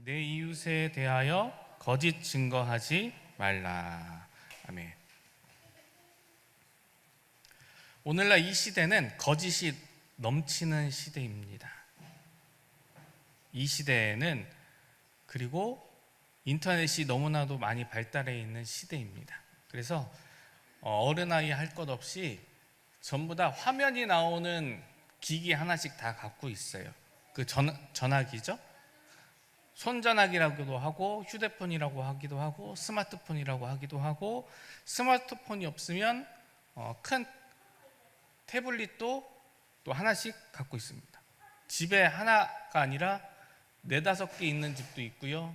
내 이웃에 대하여 거짓 증거하지 말라. 아멘. 오늘날 이 시대는 거짓이 넘치는 시대입니다. 이 시대에는 그리고 인터넷이 너무나도 많이 발달해 있는 시대입니다. 그래서 어른아이 할 것 없이 전부 다 화면이 나오는 기기 하나씩 다 갖고 있어요. 그 전화기죠. 손전화기라고도 하고 휴대폰이라고 하기도 하고 스마트폰이라고 하기도 하고, 스마트폰이 없으면 큰 태블릿도 또 하나씩 갖고 있습니다. 집에 하나가 아니라 4-5개 있는 집도 있고요.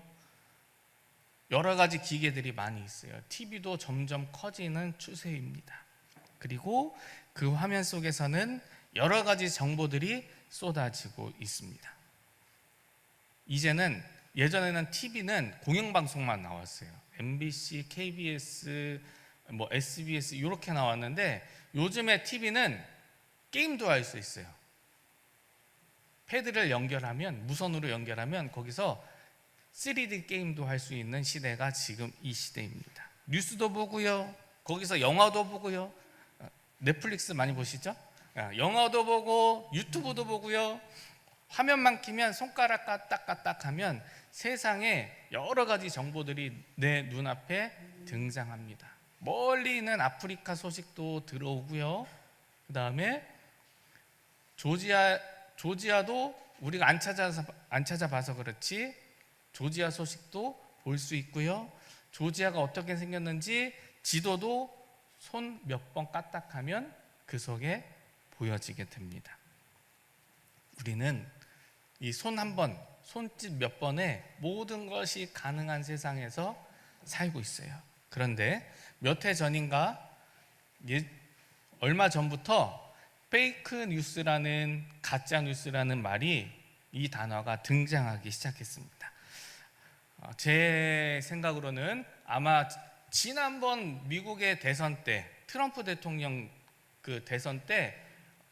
여러 가지 기계들이 많이 있어요. TV도 점점 커지는 추세입니다. 그리고 그 화면 속에서는 여러 가지 정보들이 쏟아지고 있습니다. 이제는, 예전에는 TV는 공영방송만 나왔어요. MBC, KBS, SBS 이렇게 나왔는데, 요즘에 TV는 게임도 할 수 있어요. 패드를 연결하면, 무선으로 연결하면 거기서 3D 게임도 할 수 있는 시대가 지금 이 시대입니다. 뉴스도 보고요, 거기서 영화도 보고요. 넷플릭스 많이 보시죠? 영화도 보고 유튜브도 보고요. 화면만 키면 손가락 까딱까딱 하면 세상에 여러 가지 정보들이 내 눈앞에 등장합니다. 멀리 있는 아프리카 소식도 들어오고요. 그 다음에 조지아도 우리가 안 찾아봐서 그렇지 조지아 소식도 볼 수 있고요. 조지아가 어떻게 생겼는지 지도도 손 몇 번 까딱하면 그 속에 보여지게 됩니다. 우리는 이 손 한 번, 손짓 몇 번에 모든 것이 가능한 세상에서 살고 있어요. 그런데 몇 해 전인가, 얼마 전부터 페이크 뉴스라는, 가짜 뉴스라는 말이, 이 단어가 등장하기 시작했습니다. 제 생각으로는 아마 지난번 미국의 대선 때, 트럼프 대통령 그 대선 때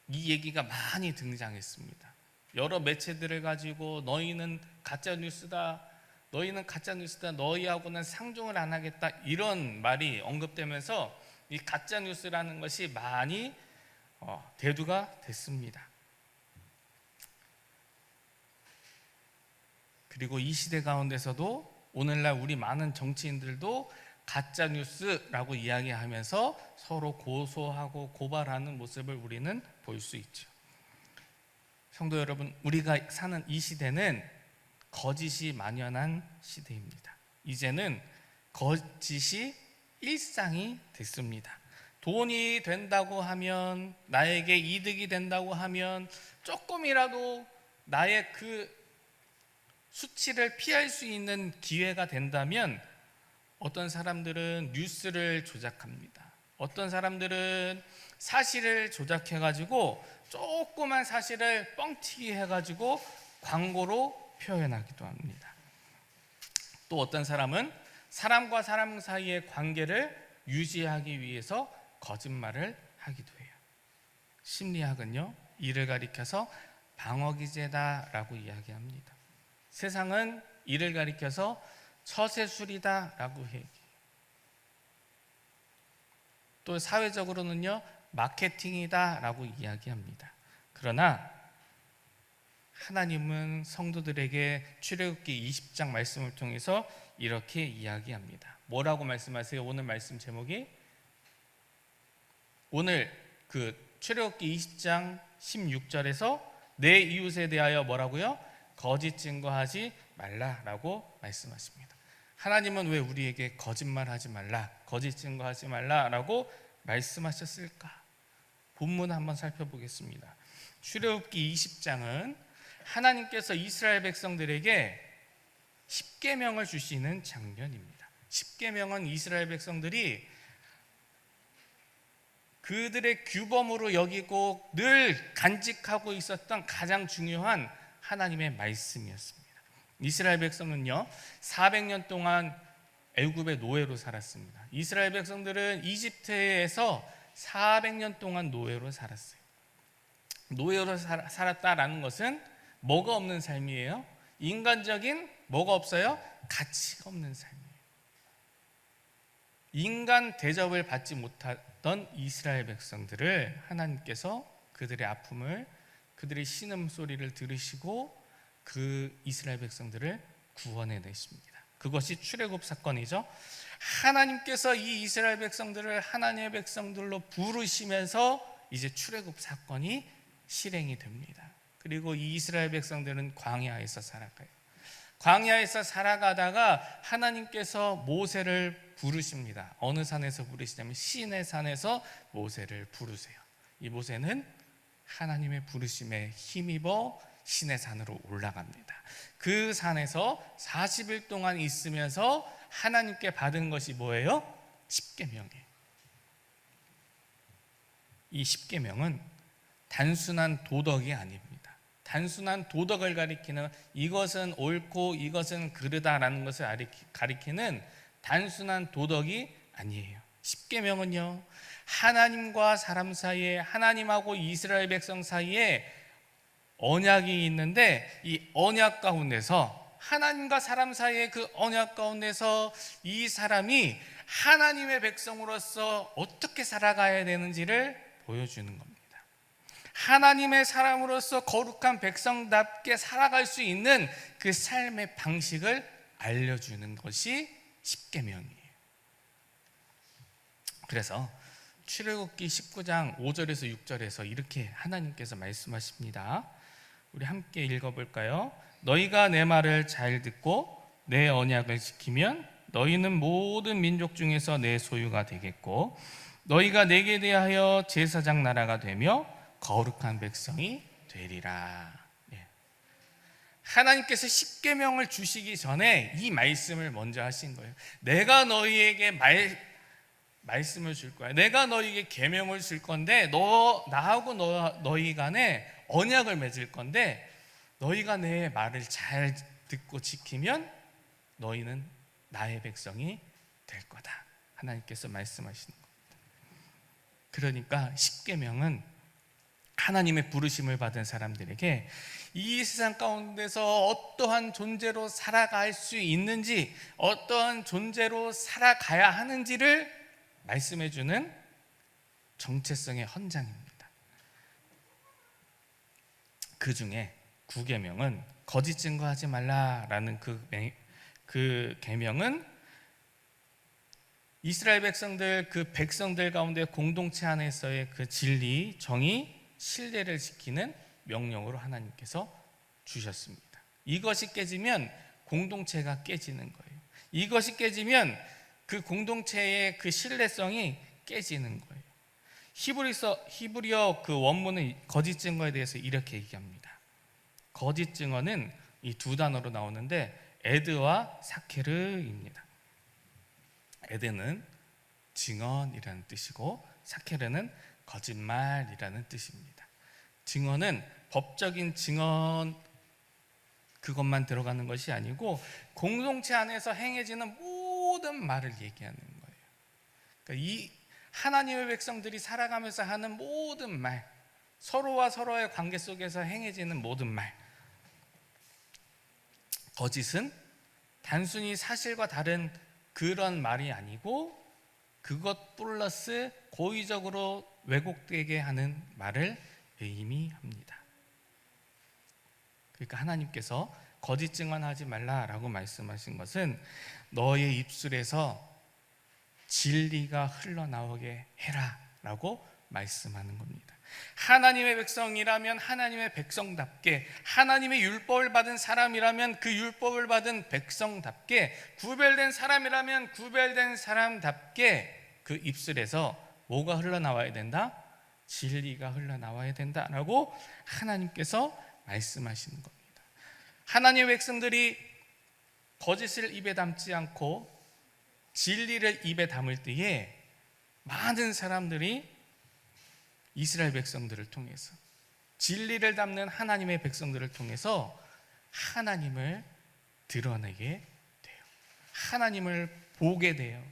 이 얘기가 많이 등장했습니다. 여러 매체들을 가지고 너희는 가짜 뉴스다, 너희는 가짜 뉴스다, 너희하고는 상종을 안 하겠다, 이런 말이 언급되면서 이 가짜 뉴스라는 것이 많이 대두가 됐습니다. 그리고 이 시대 가운데서도 오늘날 우리 많은 정치인들도 가짜 뉴스라고 이야기하면서 서로 고소하고 고발하는 모습을 우리는 볼 수 있죠. 성도 여러분, 우리가 사는 이 시대는 거짓이 만연한 시대입니다. 이제는 거짓이 일상이 됐습니다. 돈이 된다고 하면, 나에게 이득이 된다고 하면, 조금이라도 나의 그 수치를 피할 수 있는 기회가 된다면 어떤 사람들은 뉴스를 조작합니다. 어떤 사람들은 사실을 조작해가지고 조그만 사실을 뻥튀기 해가지고 광고로 표현하기도 합니다. 또 어떤 사람은 사람과 사람 사이의 관계를 유지하기 위해서 거짓말을 하기도 해요. 심리학은요, 이를 가리켜서 방어기제다라고 이야기합니다. 세상은 이를 가리켜서 처세술이다라고 얘기해요. 또 사회적으로는요, 마케팅이다라고 이야기합니다. 그러나 하나님은 성도들에게 출애굽기 20장 말씀을 통해서 이렇게 이야기합니다. 뭐라고 말씀하세요? 오늘 말씀 제목이, 오늘 그 출애굽기 20장 16절에서 내 이웃에 대하여 뭐라고요? 거짓 증거하지 말라라고 말씀하십니다. 하나님은 왜 우리에게 거짓말하지 말라, 거짓 증거하지 말라라고 말씀하셨을까? 본문 한번 살펴보겠습니다. 출애굽기 20장은 하나님께서 이스라엘 백성들에게 10계명을 주시는 장면입니다. 10계명은 이스라엘 백성들이 그들의 규범으로 여기고 늘 간직하고 있었던 가장 중요한 하나님의 말씀이었습니다. 이스라엘 백성은요, 400년 동안 애굽의 노예로 살았습니다. 이스라엘 백성들은 이집트에서 400년 동안 노예로 살았어요. 노예로 살았다라는 것은 뭐가 없는 삶이에요? 인간적인 뭐가 없어요? 가치가 없는 삶이에요. 인간 대접을 받지 못하던 이스라엘 백성들을 하나님께서 그들의 아픔을, 그들의 신음소리를 들으시고 그 이스라엘 백성들을 구원해내십니다. 그것이 출애굽 사건이죠. 하나님께서 이 이스라엘 백성들을 하나님의 백성들로 부르시면서 이제 출애굽 사건이 실행이 됩니다. 그리고 이 이스라엘 백성들은 광야에서 살아가요. 광야에서 살아가다가 하나님께서 모세를 부르십니다. 어느 산에서 부르시냐면 시내 산에서 모세를 부르세요. 이 모세는 하나님의 부르심에 힘입어 시내 산으로 올라갑니다. 그 산에서 40일 동안 있으면서 하나님께 받은 것이 뭐예요? 십계명이에요. 이 십계명은 단순한 도덕이 아닙니다. 단순한 도덕을 가리키는, 이것은 옳고 이것은 그르다라는 것을 가리키는 단순한 도덕이 아니에요. 십계명은요, 하나님과 사람 사이에, 하나님하고 이스라엘 백성 사이에 언약이 있는데, 이 언약 가운데서, 하나님과 사람 사이의 그 언약 가운데서 이 사람이 하나님의 백성으로서 어떻게 살아가야 되는지를 보여주는 겁니다. 하나님의 사람으로서 거룩한 백성답게 살아갈 수 있는 그 삶의 방식을 알려주는 것이 십계명이에요. 그래서 출애굽기 19장 5절에서 6절에서 이렇게 하나님께서 말씀하십니다. 우리 함께 읽어볼까요? 너희가 내 말을 잘 듣고 내 언약을 지키면 너희는 모든 민족 중에서 내 소유가 되겠고, 너희가 내게 대하여 제사장 나라가 되며 거룩한 백성이 되리라. 하나님께서 십계명을 주시기 전에 이 말씀을 먼저 하신 거예요. 내가 너희에게 말씀을 줄 거야. 내가 너희에게 계명을 줄 건데, 나하고 너희 간에 언약을 맺을 건데, 너희가 내 말을 잘 듣고 지키면 너희는 나의 백성이 될 거다. 하나님께서 말씀하시는 겁니다. 그러니까 십계명은 하나님의 부르심을 받은 사람들에게 이 세상 가운데서 어떠한 존재로 살아갈 수 있는지, 어떠한 존재로 살아가야 하는지를 말씀해주는 정체성의 헌장입니다. 그 중에 9계명은 거짓 증거하지 말라라는 그 계명은 이스라엘 백성들, 그 백성들 가운데 공동체 안에서의 그 진리, 정의, 신뢰를 지키는 명령으로 하나님께서 주셨습니다. 이것이 깨지면 공동체가 깨지는 거예요. 이것이 깨지면 그 공동체의 그 신뢰성이 깨지는 거예요. 히브리어 그 원문은 거짓 증거에 대해서 이렇게 얘기합니다. 거짓 증거는 이 두 단어로 나오는데 에드와 사케르입니다. 에드는 증언이라는 뜻이고 사케르는 거짓말이라는 뜻입니다. 증언은 법적인 증언 그것만 들어가는 것이 아니고 공동체 안에서 행해지는 모든 말을 얘기하는 거예요. 그러니까 이 하나님의 백성들이 살아가면서 하는 모든 말, 서로와 서로의 관계 속에서 행해지는 모든 말. 거짓은 단순히 사실과 다른 그런 말이 아니고 그것 플러스 고의적으로 왜곡되게 하는 말을 의미합니다. 그러니까 하나님께서 거짓 증언하지 말라라고 말씀하신 것은 너의 입술에서 진리가 흘러나오게 해라라고 말씀하는 겁니다. 하나님의 백성이라면 하나님의 백성답게, 하나님의 율법을 받은 사람이라면 그 율법을 받은 백성답게, 구별된 사람이라면 구별된 사람답게 그 입술에서 뭐가 흘러나와야 된다? 진리가 흘러나와야 된다라고 하나님께서 말씀하시는 겁니다. 하나님의 백성들이 거짓을 입에 담지 않고 진리를 입에 담을 때에 많은 사람들이 이스라엘 백성들을 통해서, 진리를 담는 하나님의 백성들을 통해서 하나님을 드러내게 돼요. 하나님을 보게 돼요.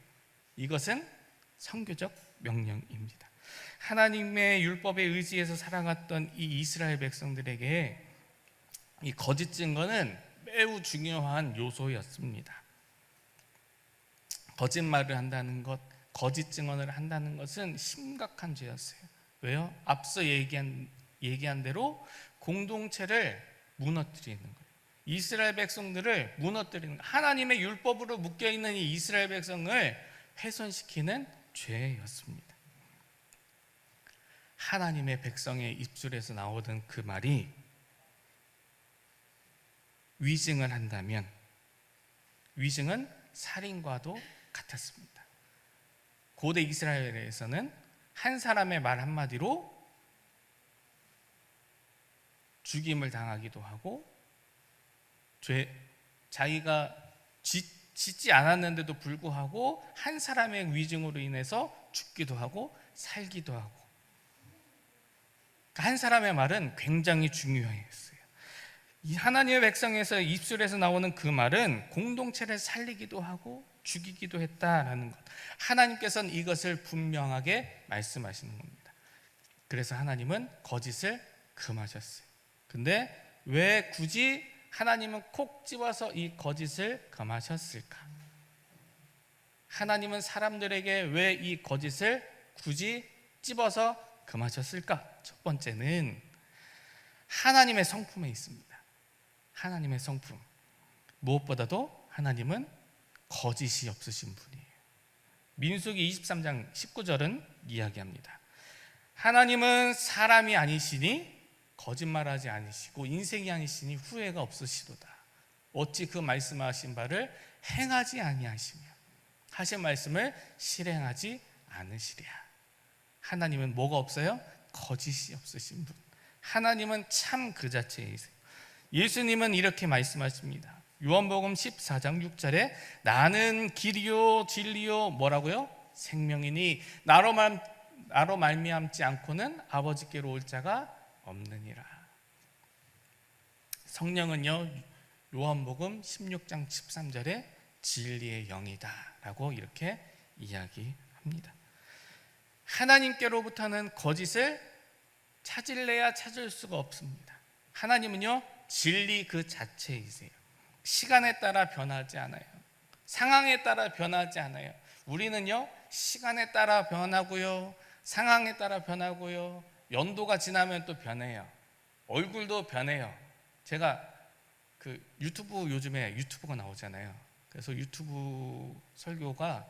이것은 선교적 명령입니다. 하나님의 율법에 의지해서 살아갔던 이 이스라엘 백성들에게 이 거짓 증거는 매우 중요한 요소였습니다. 거짓말을 한다는 것, 거짓 증언을 한다는 것은 심각한 죄였어요. 왜요? 앞서 얘기한 대로 공동체를 무너뜨리는 거예요. 이스라엘 백성들을 무너뜨리는 거예요. 하나님의 율법으로 묶여있는 이 이스라엘 백성을 훼손시키는 죄였습니다. 하나님의 백성의 입술에서 나오던 그 말이 위증을 한다면 위증은 살인과도 같았습니다. 고대 이스라엘에서는 한 사람의 말 한마디로 죽임을 당하기도 하고 자기가 짓지 않았는데도 불구하고 한 사람의 위증으로 인해서 죽기도 하고 살기도 하고, 한 사람의 말은 굉장히 중요했어요. 이 하나님의 백성에서 입술에서 나오는 그 말은 공동체를 살리기도 하고 죽이기도 했다라는 것, 하나님께서는 이것을 분명하게 말씀하시는 겁니다. 그래서 하나님은 거짓을 금하셨어요. 근데 왜 굳이 하나님은 콕 집어서 이 거짓을 금하셨을까? 하나님은 사람들에게 왜 이 거짓을 굳이 집어서 금하셨을까? 첫 번째는 하나님의 성품에 있습니다. 하나님의 성품. 무엇보다도 하나님은 거짓이 없으신 분이에요. 민수기 23장 19절은 이야기합니다. 하나님은 사람이 아니시니 거짓말하지 않으시고 인생이 아니시니 후회가 없으시도다. 어찌 그 말씀하신 바를 행하지 아니하시며 하신 말씀을 실행하지 않으시랴. 하나님은 뭐가 없어요? 거짓이 없으신 분. 하나님은 참 그 자체이세요. 예수님은 이렇게 말씀하십니다. 요한복음 14장 6절에 나는 길이요 진리요 뭐라고요? 생명이니 나로 말미암지 않고는 아버지께로 올 자가 없느니라. 성령은요, 요한복음 16장 13절에 진리의 영이다 라고 이렇게 이야기합니다. 하나님께로부터는 거짓을 찾을래야 찾을 수가 없습니다. 하나님은요, 진리 그 자체이세요. 시간에 따라 변하지 않아요. 상황에 따라 변하지 않아요. 우리는요, 시간에 따라 변하고요, 상황에 따라 변하고요, 연도가 지나면 또 변해요. 얼굴도 변해요. 제가 그 요즘에 유튜브가 나오잖아요. 그래서 유튜브 설교가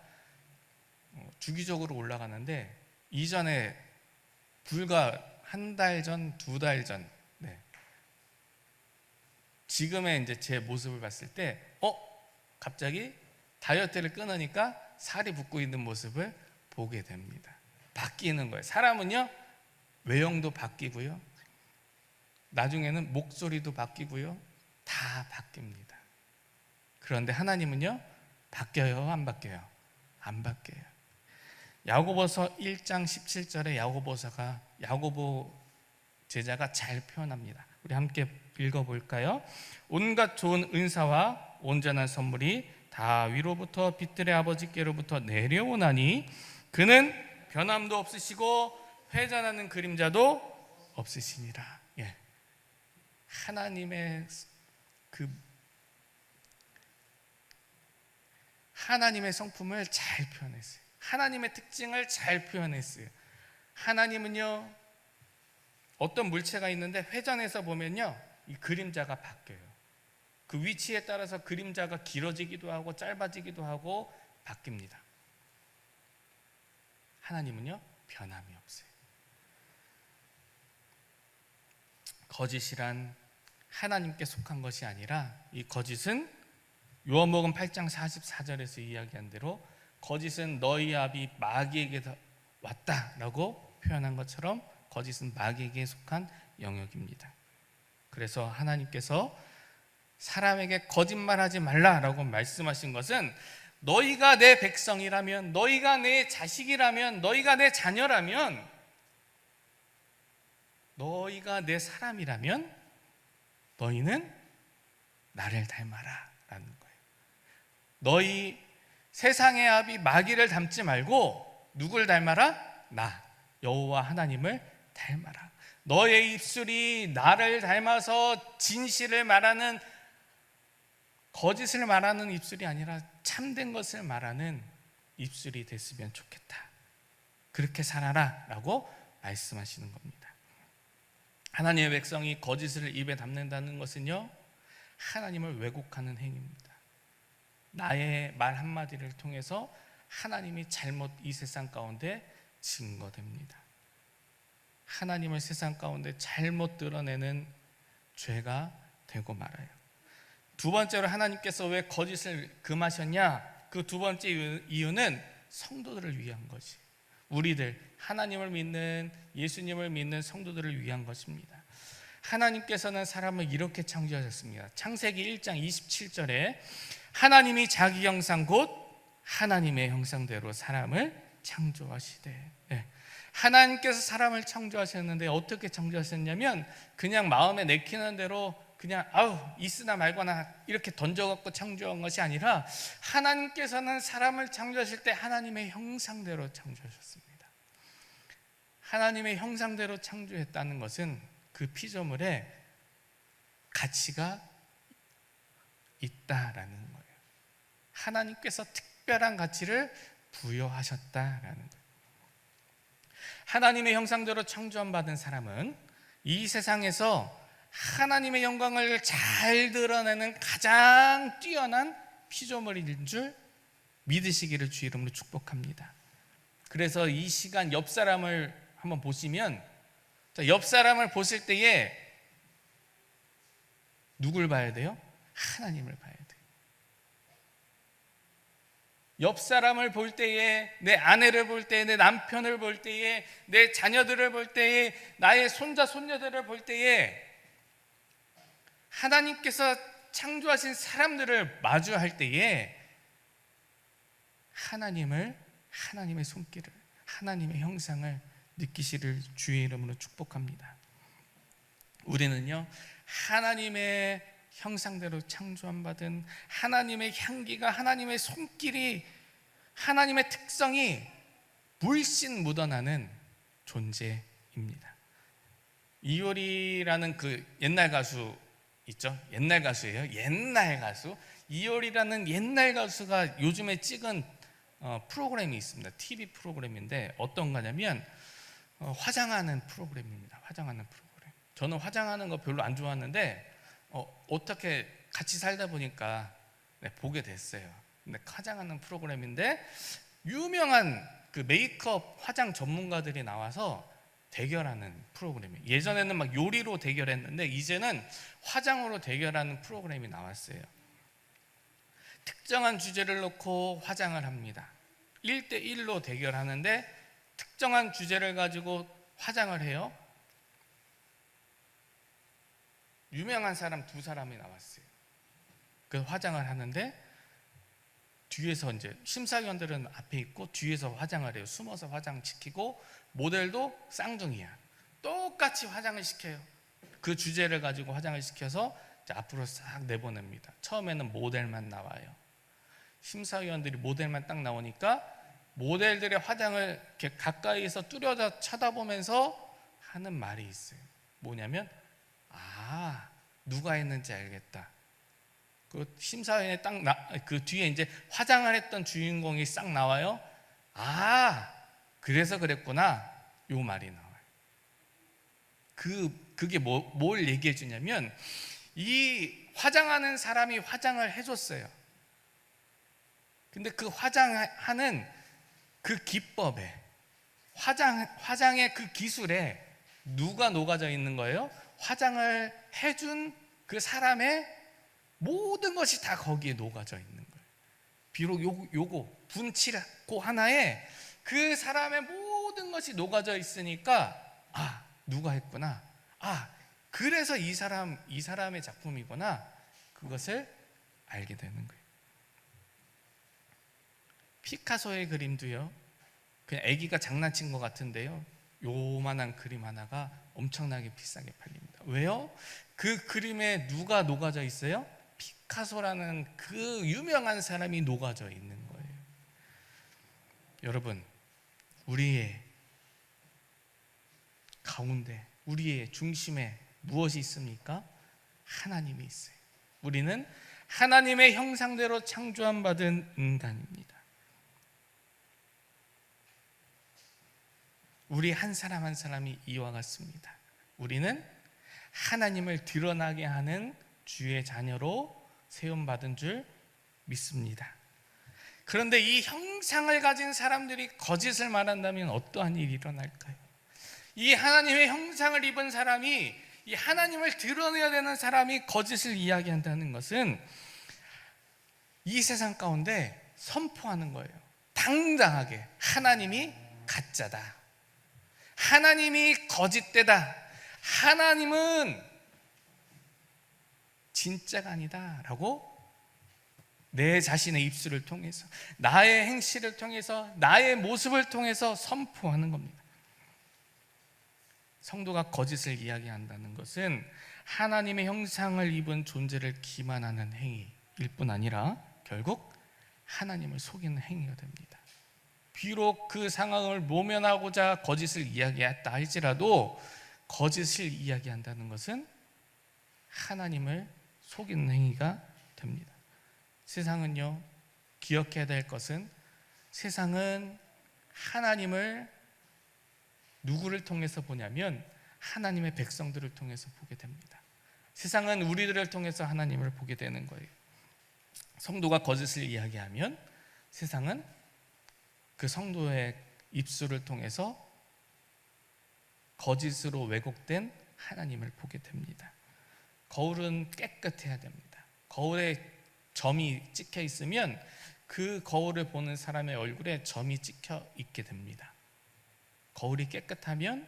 주기적으로 올라가는데, 이전에 불과 한 달 전, 두 달 전, 지금의 이제 제 모습을 봤을 때, 갑자기 다이어트를 끊으니까 살이 붙고 있는 모습을 보게 됩니다. 바뀌는 거예요. 사람은요, 외형도 바뀌고요, 나중에는 목소리도 바뀌고요, 다 바뀝니다. 그런데 하나님은요, 바뀌어요, 안 바뀌어요? 안 바뀌어요. 야고보서 1장 17절에 야고보 제자가 잘 표현합니다. 우리 함께 읽어볼까요? 온갖 좋은 은사와 온전한 선물이 다 위로부터 빛들의 아버지께로부터 내려오나니 그는 변함도 없으시고 회전하는 그림자도 없으시니라. 하나님의 하나님의 성품을 잘 표현했어요. 하나님의 특징을 잘 표현했어요. 하나님은요, 어떤 물체가 있는데 회전해서 보면요, 이 그림자가 바뀌어요. 그 위치에 따라서 그림자가 길어지기도 하고 짧아지기도 하고 바뀝니다. 하나님은요, 변함이 없어요. 거짓이란 하나님께 속한 것이 아니라, 이 거짓은 요한복음 8장 44절에서 이야기한 대로 거짓은 너희 아비 마귀에게 왔다라고 표현한 것처럼 거짓은 마귀에게 속한 영역입니다. 그래서 하나님께서 사람에게 거짓말하지 말라라고 말씀하신 것은, 너희가 내 백성이라면, 너희가 내 자식이라면, 너희가 내 자녀라면, 너희가 내 사람이라면 너희는 나를 닮아라 라는 거예요. 너희 세상의 아비 마귀를 닮지 말고 누굴 닮아라? 나 여호와 하나님을 닮아라. 너의 입술이 나를 닮아서 진실을 말하는 거짓을 말하는 입술이 아니라 참된 것을 말하는 입술이 됐으면 좋겠다. 그렇게 살아라 라고 말씀하시는 겁니다. 하나님의 백성이 거짓을 입에 담는다는 것은요, 하나님을 왜곡하는 행위입니다. 나의 말 한마디를 통해서 하나님이 잘못 이 세상 가운데 증거됩니다. 하나님을 세상 가운데 잘못 드러내는 죄가 되고 말아요. 두 번째로 하나님께서 왜 거짓을 금하셨냐? 그 두 번째 이유는 성도들을 위한 것이, 우리들 하나님을 믿는, 예수님을 믿는 성도들을 위한 것입니다. 하나님께서는 사람을 이렇게 창조하셨습니다. 창세기 1장 27절에 하나님이 자기 형상 곧 하나님의 형상대로 사람을 창조하시되, 하나님께서 사람을 창조하셨는데 어떻게 창조하셨냐면 그냥 마음에 내키는 대로 그냥 있으나 말거나 이렇게 던져갖고 창조한 것이 아니라, 하나님께서는 사람을 창조하실 때 하나님의 형상대로 창조하셨습니다. 하나님의 형상대로 창조했다는 것은 그 피조물에 가치가 있다라는 거예요. 하나님께서 특별한 가치를 부여하셨다라는 거예요. 하나님의 형상대로 창조함 받은 사람은 이 세상에서 하나님의 영광을 잘 드러내는 가장 뛰어난 피조물인 줄 믿으시기를 주 이름으로 축복합니다. 그래서 이 시간 옆 사람을 한번 보시면, 옆 사람을 보실 때에 누굴 봐야 돼요? 하나님을 봐야 돼요. 옆 사람을 볼 때에, 내 아내를 볼 때에, 내 남편을 볼 때에, 내 자녀들을 볼 때에, 나의 손자 손녀들을 볼 때에 하나님께서 창조하신 사람들을 마주할 때에 하나님의 손길을, 하나님의 형상을 느끼시를 주의 이름으로 축복합니다. 우리는요, 하나님의 형상대로 창조함 받은, 하나님의 향기가, 하나님의 손길이, 하나님의 특성이 물씬 묻어나는 존재입니다. 이효리라는 그 옛날 가수 있죠? 옛날 가수예요. 옛날 가수. 이효리라는 옛날 가수가 요즘에 찍은 프로그램이 있습니다. TV 프로그램인데 어떤 거냐면 화장하는 프로그램입니다. 화장하는 프로그램. 저는 화장하는 거 별로 안 좋아하는데 어떻게 같이 살다 보니까 보게 됐어요. 근데 화장하는 프로그램인데 유명한 그 메이크업 화장 전문가들이 나와서 대결하는 프로그램이에요. 예전에는 막 요리로 대결했는데 이제는 화장으로 대결하는 프로그램이 나왔어요. 특정한 주제를 놓고 화장을 합니다. 1대1로 대결하는데 특정한 주제를 가지고 화장을 해요. 유명한 사람 두 사람이 나왔어요. 그 화장을 하는데 뒤에서 이제 심사위원들은 앞에 있고 뒤에서 화장을 해요. 숨어서 화장 시키고, 모델도 쌍둥이야. 똑같이 화장을 시켜요. 그 주제를 가지고 화장을 시켜서 이제 앞으로 싹 내보냅니다. 처음에는 모델만 나와요. 심사위원들이 모델만 딱 나오니까 모델들의 화장을 이렇게 가까이서 뚜렷이 쳐다보면서 하는 말이 있어요. 뭐냐면 누가 했는지 알겠다. 그 심사위원회 그 뒤에 이제 화장을 했던 주인공이 싹 나와요. 그래서 그랬구나. 요 말이 나와요. 그게 뭘 얘기해 주냐면, 이 화장하는 사람이 화장을 해줬어요. 근데 그 화장하는 그 기법에, 화장의 그 기술에 누가 녹아져 있는 거예요? 화장을 해준 그 사람의 모든 것이 다 거기에 녹아져 있는 거예요. 비록 요거 분칠고 하나에 그 사람의 모든 것이 녹아져 있으니까 누가 했구나. 그래서 이 사람의 작품이구나. 그것을 알게 되는 거예요. 피카소의 그림도요, 그냥 아기가 장난친 것 같은데요, 요만한 그림 하나가 엄청나게 비싸게 팔립니다. 왜요? 그 그림에 누가 녹아져 있어요? 피카소라는 그 유명한 사람이 녹아져 있는 거예요. 여러분, 우리의 가운데, 우리의 중심에 무엇이 있습니까? 하나님이 있어요. 우리는 하나님의 형상대로 창조함 받은 인간입니다. 우리 한 사람 한 사람이 이와 같습니다. 우리는 하나님을 드러나게 하는 주의 자녀로 세움받은 줄 믿습니다. 그런데 이 형상을 가진 사람들이 거짓을 말한다면 어떠한 일이 일어날까요? 이 하나님의 형상을 입은 사람이, 이 하나님을 드러내야 되는 사람이 거짓을 이야기한다는 것은 이 세상 가운데 선포하는 거예요. 당당하게 하나님이 가짜다, 하나님이 거짓되다, 하나님은 진짜가 아니다 라고 내 자신의 입술을 통해서, 나의 행실을 통해서, 나의 모습을 통해서 선포하는 겁니다. 성도가 거짓을 이야기한다는 것은 하나님의 형상을 입은 존재를 기만하는 행위일 뿐 아니라 결국 하나님을 속이는 행위가 됩니다. 비록 그 상황을 모면하고자 거짓을 이야기했다 할지라도 거짓을 이야기한다는 것은 하나님을 속이는 행위가 됩니다. 세상은요, 기억해야 될 것은 세상은 하나님을 누구를 통해서 보냐면 하나님의 백성들을 통해서 보게 됩니다. 세상은 우리들을 통해서 하나님을 보게 되는 거예요. 성도가 거짓을 이야기하면 세상은 그 성도의 입술을 통해서 거짓으로 왜곡된 하나님을 보게 됩니다. 거울은 깨끗해야 됩니다. 거울에 점이 찍혀 있으면 그 거울을 보는 사람의 얼굴에 점이 찍혀 있게 됩니다. 거울이 깨끗하면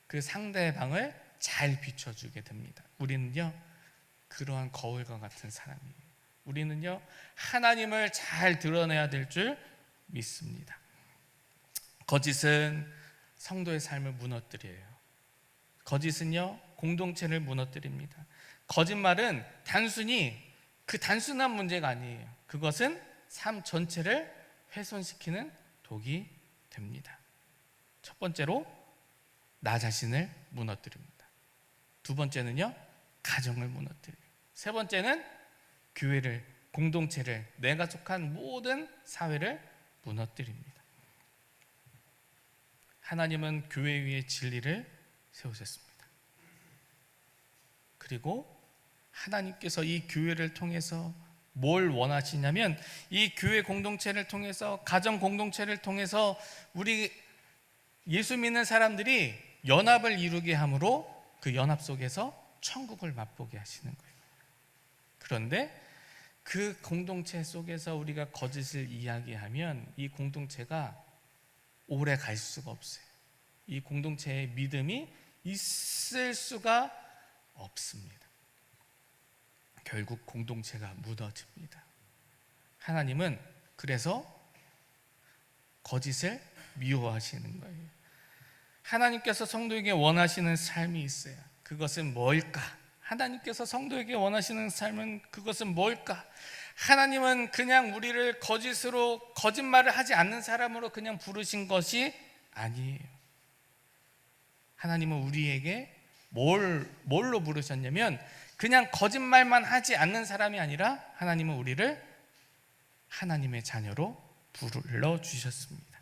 그 상대방을 잘 비춰주게 됩니다. 우리는요, 그러한 거울과 같은 사람이에요. 우리는요, 하나님을 잘 드러내야 될 줄 믿습니다. 거짓은 성도의 삶을 무너뜨려요. 거짓은요, 공동체를 무너뜨립니다. 거짓말은 단순히 그 단순한 문제가 아니에요. 그것은 삶 전체를 훼손시키는 독이 됩니다. 첫 번째로 나 자신을 무너뜨립니다. 두 번째는요, 가정을 무너뜨려요. 세 번째는 교회를, 공동체를, 내가 속한 모든 사회를 무너뜨립니다. 하나님은 교회 위에 진리를 세우셨습니다. 그리고 하나님께서 이 교회를 통해서 뭘 원하시냐면 이 교회 공동체를 통해서, 가정 공동체를 통해서 우리 예수 믿는 사람들이 연합을 이루게 함으로 그 연합 속에서 천국을 맛보게 하시는 거예요. 그런데 그 공동체 속에서 우리가 거짓을 이야기하면 이 공동체가 오래 갈 수가 없어요. 이 공동체의 믿음이 있을 수가 없습니다. 결국 공동체가 무너집니다. 하나님은 그래서 거짓을 미워하시는 거예요. 하나님께서 성도에게 원하시는 삶이 있어요. 그것은 뭘까? 하나님께서 성도에게 원하시는 삶은 그것은 뭘까? 하나님은 그냥 우리를 거짓말을 하지 않는 사람으로 그냥 부르신 것이 아니에요. 하나님은 우리에게 뭘로 부르셨냐면 그냥 거짓말만 하지 않는 사람이 아니라 하나님은 우리를 하나님의 자녀로 불러주셨습니다.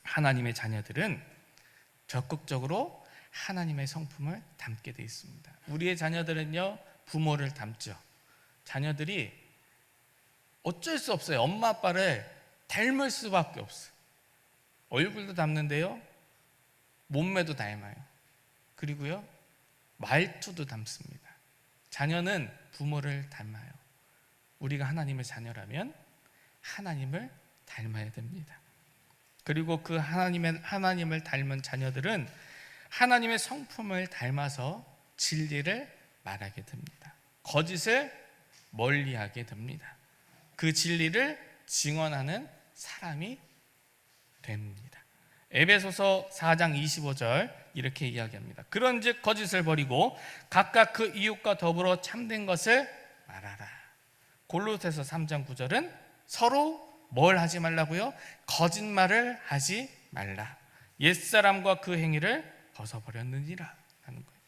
하나님의 자녀들은 적극적으로 하나님의 성품을 담게 되어 있습니다. 우리의 자녀들은요, 부모를 닮죠. 자녀들이 어쩔 수 없어요. 엄마 아빠를 닮을 수밖에 없어요. 얼굴도 닮는데요, 몸매도 닮아요. 그리고요, 말투도 닮습니다. 자녀는 부모를 닮아요. 우리가 하나님의 자녀라면 하나님을 닮아야 됩니다. 그리고 그 하나님을 닮은 자녀들은 하나님의 성품을 닮아서 진리를 말하게 됩니다. 거짓을 멀리하게 됩니다. 그 진리를 증언하는 사람이 됩니다. 에베소서 4장 25절 이렇게 이야기합니다. 그런즉 거짓을 버리고 각각 그 이웃과 더불어 참된 것을 말하라. 골로새서 3장 9절은 서로 뭘 하지 말라고요? 거짓말을 하지 말라. 옛사람과 그 행위를 벗어버렸느니라 하는 거예요.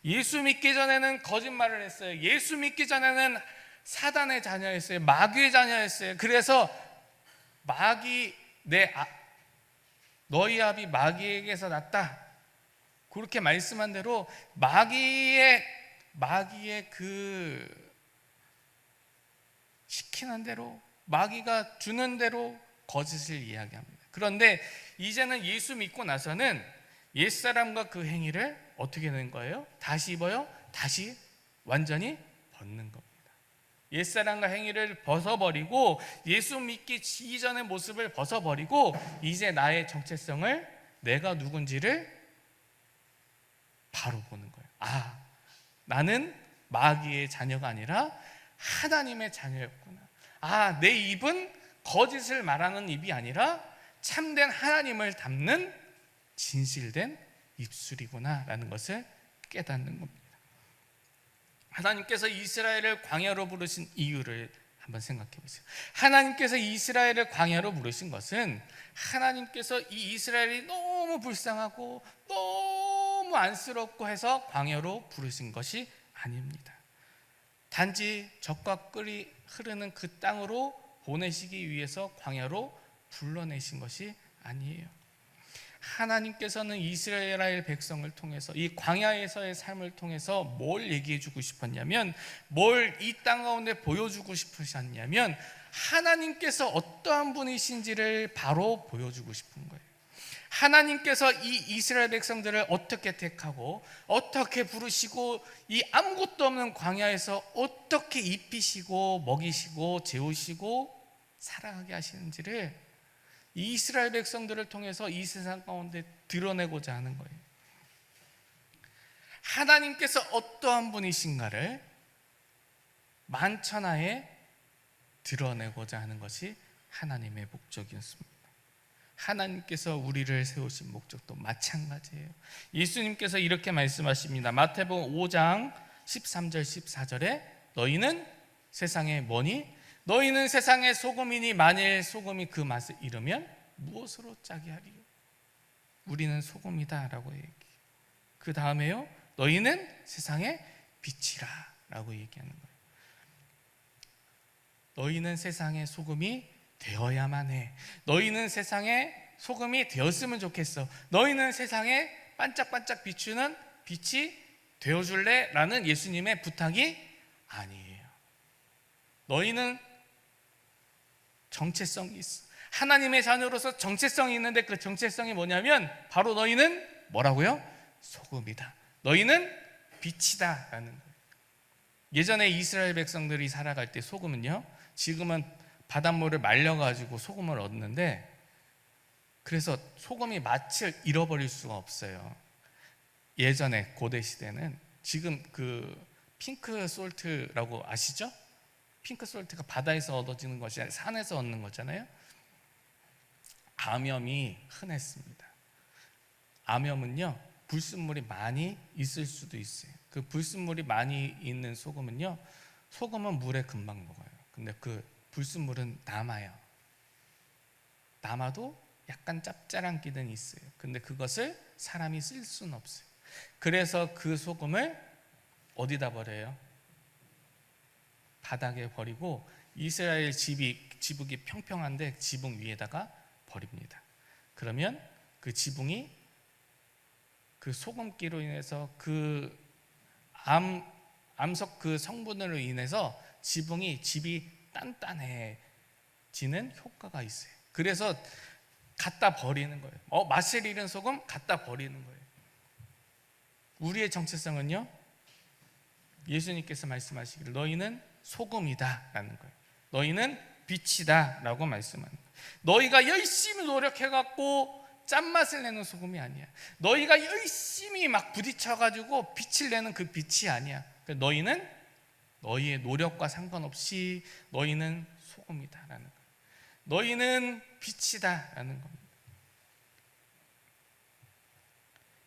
예수 믿기 전에는 거짓말을 했어요. 예수 믿기 전에는 사단의 자녀였어요. 마귀의 자녀였어요. 그래서 마귀 너희 아비 마귀에게서 났다, 그렇게 말씀한 대로 마귀의 그 시키는 대로, 마귀가 주는 대로 거짓을 이야기합니다. 그런데 이제는 예수 믿고 나서는 옛사람과 그 행위를 어떻게 되는 거예요? 다시 입어요? 다시 완전히 벗는 겁니다. 옛사람과 행위를 벗어버리고 예수 믿기 이전의 모습을 벗어버리고 이제 나의 정체성을, 내가 누군지를 바로 보는 거예요. 아, 나는 마귀의 자녀가 아니라 하나님의 자녀였구나. 아, 내 입은 거짓을 말하는 입이 아니라 참된 하나님을 담는 진실된 입술이구나 라는 것을 깨닫는 겁니다. 하나님께서 이스라엘을 광야로 부르신 이유를 한번 생각해 보세요. 하나님께서 이스라엘을 광야로 부르신 것은 하나님께서 이 이스라엘이 너무 불쌍하고 너무 안쓰럽고 해서 광야로 부르신 것이 아닙니다. 단지 젖과 꿀이 흐르는 그 땅으로 보내시기 위해서 광야로 불러내신 것이 아니에요. 하나님께서는 이스라엘 백성을 통해서 이 광야에서의 삶을 통해서 뭘 얘기해 주고 싶었냐면, 뭘 이 땅 가운데 보여주고 싶으셨냐면 하나님께서 어떠한 분이신지를 바로 보여주고 싶은 거예요. 하나님께서 이 이스라엘 백성들을 어떻게 택하고 어떻게 부르시고 이 아무것도 없는 광야에서 어떻게 입히시고 먹이시고 재우시고 살아가게 하시는지를 이 이스라엘 백성들을 통해서 이 세상 가운데 드러내고자 하는 거예요. 하나님께서 어떠한 분이신가를 만천하에 드러내고자 하는 것이 하나님의 목적이었습니다. 하나님께서 우리를 세우신 목적도 마찬가지예요. 예수님께서 이렇게 말씀하십니다. 마태복음 5장 13절 14절에 너희는 세상의 뭐니? 너희는 세상의 소금이니 만일 소금이 그 맛을 잃으면 무엇으로 짜게 하리요? 우리는 소금이다 라고 얘기해요. 그 다음에요, 너희는 세상의 빛이라 라고 얘기하는 거예요. 너희는 세상의 소금이 되어야만 해. 너희는 세상의 소금이 되었으면 좋겠어. 너희는 세상에 반짝반짝 비추는 빛이 되어줄래? 라는 예수님의 부탁이 아니에요. 너희는 정체성이 있어. 하나님의 자녀로서 정체성이 있는데 그 정체성이 뭐냐면 바로 너희는 뭐라고요? 소금이다. 너희는 빛이다 라는 거예요. 예전에 이스라엘 백성들이 살아갈 때 소금은요, 지금은 바닷물을 말려가지고 소금을 얻는데, 그래서 소금이 맛을 잃어버릴 수가 없어요. 예전에 고대 시대는, 지금 그 핑크 솔트라고 아시죠? 핑크 솔트가 바다에서 얻어지는 것이 아니라 산에서 얻는 거잖아요. 암염이 흔했습니다. 암염은요, 불순물이 많이 있을 수도 있어요. 그 불순물이 많이 있는 소금은요, 소금은 물에 금방 녹아요. 근데 그 불순물은 남아요. 남아도 약간 짭짤한 기능이 있어요. 근데 그것을 사람이 쓸 수는 없어요. 그래서 그 소금을 어디다 버려요? 바닥에 버리고 이스라엘 지붕이 평평한데 지붕 위에다가 버립니다. 그러면 그 지붕이 그 소금기로 인해서 그 암석 그 성분으로 인해서 집이 단단해지는 효과가 있어요. 그래서 갖다 버리는 거예요. 맛을 잃은 소금 갖다 버리는 거예요. 우리의 정체성은요, 예수님께서 말씀하시기를 너희는 소금이다 라는 거예요. 너희는 빛이다 라고 말씀하는 거예요. 너희가 열심히 노력해갖고 짠맛을 내는 소금이 아니야. 너희가 열심히 막 부딪혀가지고 빛을 내는 그 빛이 아니야. 그러니까 너희는 너희의 노력과 상관없이 너희는 소금이다 라는 거예요. 너희는 빛이다 라는 겁니다.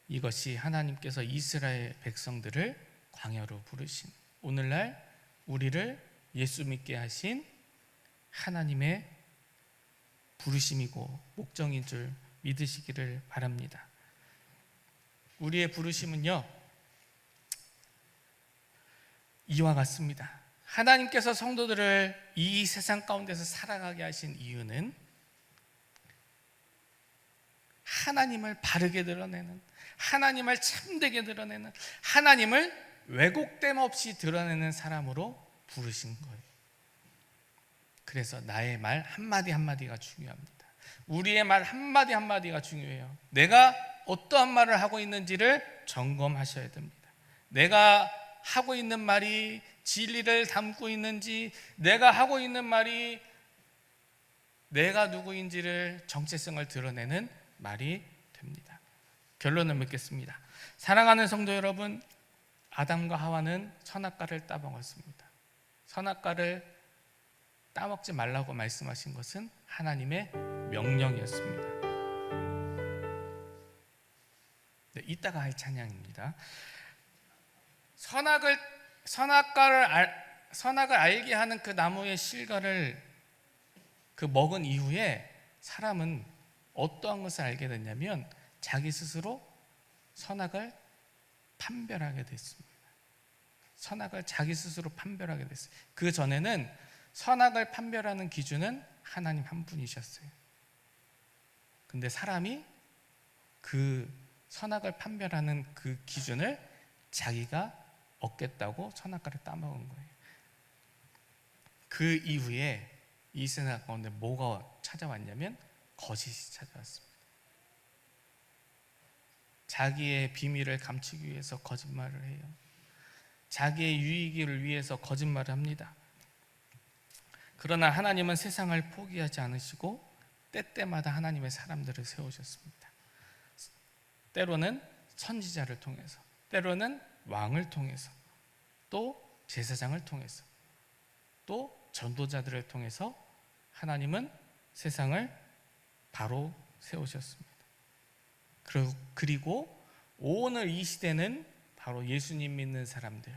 이것이 하나님께서 이스라엘 백성들을 광야로 부르신, 오늘날 우리를 예수 믿게 하신 하나님의 부르심이고 목적인 줄 믿으시기를 바랍니다. 우리의 부르심은요, 이와 같습니다. 하나님께서 성도들을 이 세상 가운데서 살아가게 하신 이유는 하나님을 바르게 드러내는, 하나님을 참되게 드러내는, 하나님을 왜곡됨 없이 드러내는 사람으로 부르신 거예요. 그래서 나의 말 한마디 한마디가 중요합니다. 우리의 말 한마디 한마디가 중요해요. 내가 어떠한 말을 하고 있는지를 점검하셔야 됩니다. 내가 하고 있는 말이 진리를 담고 있는지, 내가 하고 있는 말이 내가 누구인지를 정체성을 드러내는 말이 됩니다. 결론을 맺겠습니다. 사랑하는 성도 여러분, 아담과 하와는 선악과를 따먹었습니다. 선악과를 따먹지 말라고 말씀하신 것은 하나님의 명령이었습니다. 네, 이따가 할 찬양입니다. 선악을 알게 하는 그 나무의 실과를 먹은 이후에 사람은 어떠한 것을 알게 됐냐면 자기 스스로 선악을 판별하게 됐습니다. 선악을 자기 스스로 판별하게 됐어요. 그 전에는 선악을 판별하는 기준은 하나님 한 분이셨어요. 근데 사람이 그 선악을 판별하는 그 기준을 자기가 얻겠다고 선악과를 따먹은 거예요. 그 이후에 이 세상 가운데 뭐가 찾아왔냐면 거짓이 찾아왔습니다. 자기의 비밀을 감추기 위해서 거짓말을 해요. 자기의 유익을 위해서 거짓말을 합니다. 그러나 하나님은 세상을 포기하지 않으시고 때때마다 하나님의 사람들을 세우셨습니다. 때로는 선지자를 통해서, 때로는 왕을 통해서, 또 제사장을 통해서, 또 전도자들을 통해서 하나님은 세상을 바로 세우셨습니다. 그리고 오늘 이 시대는 바로 예수님 믿는 사람들,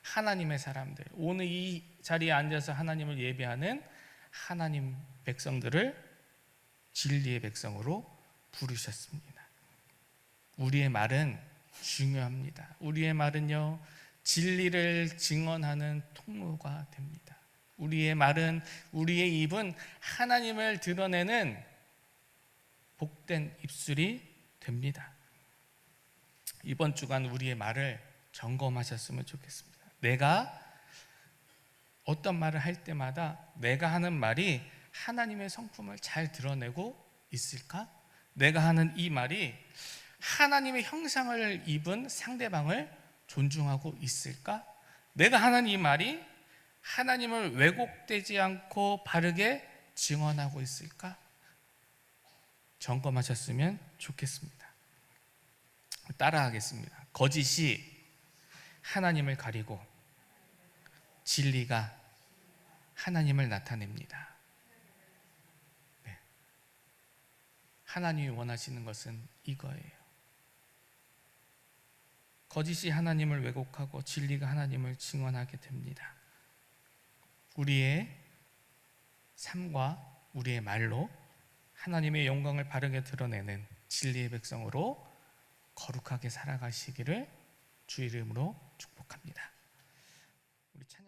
하나님의 사람들, 오늘 이 자리에 앉아서 하나님을 예배하는 하나님 백성들을 진리의 백성으로 부르셨습니다. 우리의 말은 중요합니다. 우리의 말은요, 진리를 증언하는 통로가 됩니다. 우리의 말은, 우리의 입은 하나님을 드러내는 복된 입술이 됩니다. 이번 주간 우리의 말을 점검하셨으면 좋겠습니다. 내가 어떤 말을 할 때마다 내가 하는 말이 하나님의 성품을 잘 드러내고 있을까? 내가 하는 이 말이 하나님의 형상을 입은 상대방을 존중하고 있을까? 내가 하는 이 말이 하나님을 왜곡되지 않고 바르게 증언하고 있을까? 점검하셨으면 좋겠습니다. 따라하겠습니다. 거짓이 하나님을 가리고 진리가 하나님을 나타냅니다. 네. 하나님이 원하시는 것은 이거예요. 거짓이 하나님을 왜곡하고 진리가 하나님을 증언하게 됩니다. 우리의 삶과 우리의 말로 하나님의 영광을 바르게 드러내는 진리의 백성으로 거룩하게 살아가시기를 주 이름으로 축복합니다. 우리 찬양